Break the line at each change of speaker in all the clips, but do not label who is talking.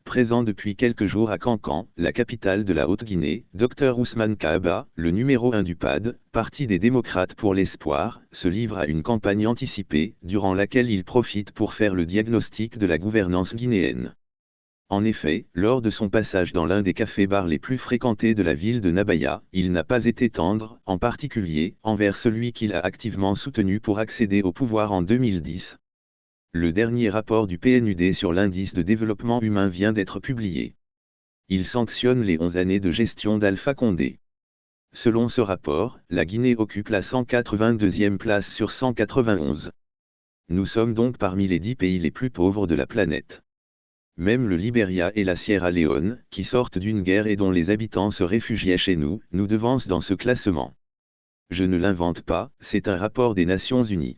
présent depuis quelques jours à Kankan, la capitale de la Haute-Guinée. Dr Ousmane Kaaba, le numéro 1 du PAD, Parti des démocrates pour l'espoir, se livre à une campagne anticipée, durant laquelle il profite pour faire le diagnostic de la gouvernance guinéenne. En effet, lors de son passage dans l'un des cafés-bars les plus fréquentés de la ville de Nabaya, il n'a pas été tendre, en particulier, envers celui qu'il a activement soutenu pour accéder au pouvoir en 2010. Le dernier rapport du PNUD sur l'indice de développement humain vient d'être publié. Il sanctionne les 11 années de gestion d'Alpha Condé. Selon ce rapport, la Guinée occupe la 182e place sur 191. Nous sommes donc parmi les 10 pays les plus pauvres de la planète. Même le Libéria et la Sierra Leone, qui sortent d'une guerre et dont les habitants se réfugiaient chez nous, nous devancent dans ce classement. Je ne l'invente pas, c'est un rapport des Nations Unies.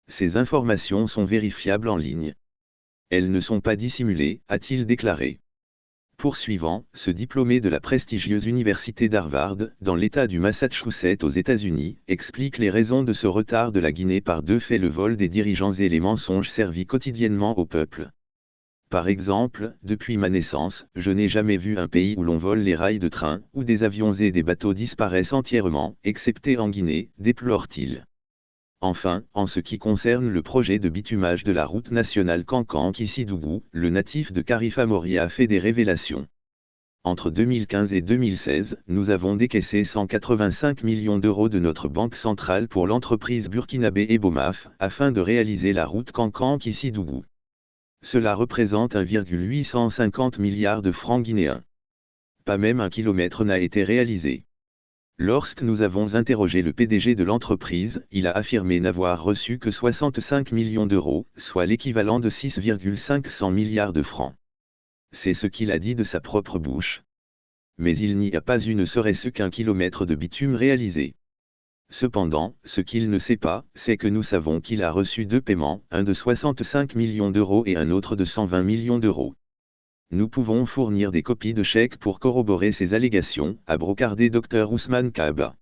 Ces informations sont vérifiables en ligne. Elles ne sont pas dissimulées, a-t-il déclaré. Poursuivant, ce diplômé de la prestigieuse université d'Harvard, dans l'État du Massachusetts aux États-Unis, explique les raisons de ce retard de la Guinée par deux faits: le vol des dirigeants et les mensonges servis quotidiennement au peuple. Par exemple, depuis ma naissance, je n'ai jamais vu un pays où l'on vole les rails de train, où des avions et des bateaux disparaissent entièrement, excepté en Guinée, déplore-t-il. Enfin, en ce qui concerne le projet de bitumage de la route nationale Kankan-Kissidougou, le natif de Karifamori a fait des révélations. Entre 2015 et 2016, nous avons décaissé 185 millions d'euros de notre banque centrale pour l'entreprise burkinabé Ebomaf, afin de réaliser la route Kankan-Kissidougou. Cela représente 1,850 milliards de francs guinéens. Pas même un kilomètre n'a été réalisé. Lorsque nous avons interrogé le PDG de l'entreprise, il a affirmé n'avoir reçu que 65 millions d'euros, soit l'équivalent de 6,500 milliards de francs. C'est ce qu'il a dit de sa propre bouche. Mais il n'y a pas eu ne serait-ce qu'un kilomètre de bitume réalisé. Cependant, ce qu'il ne sait pas, c'est que nous savons qu'il a reçu deux paiements, un de 65 millions d'euros et un autre de 120 millions d'euros. Nous pouvons fournir des copies de chèques pour corroborer ces allégations, a brocardé Dr Ousmane Kaaba.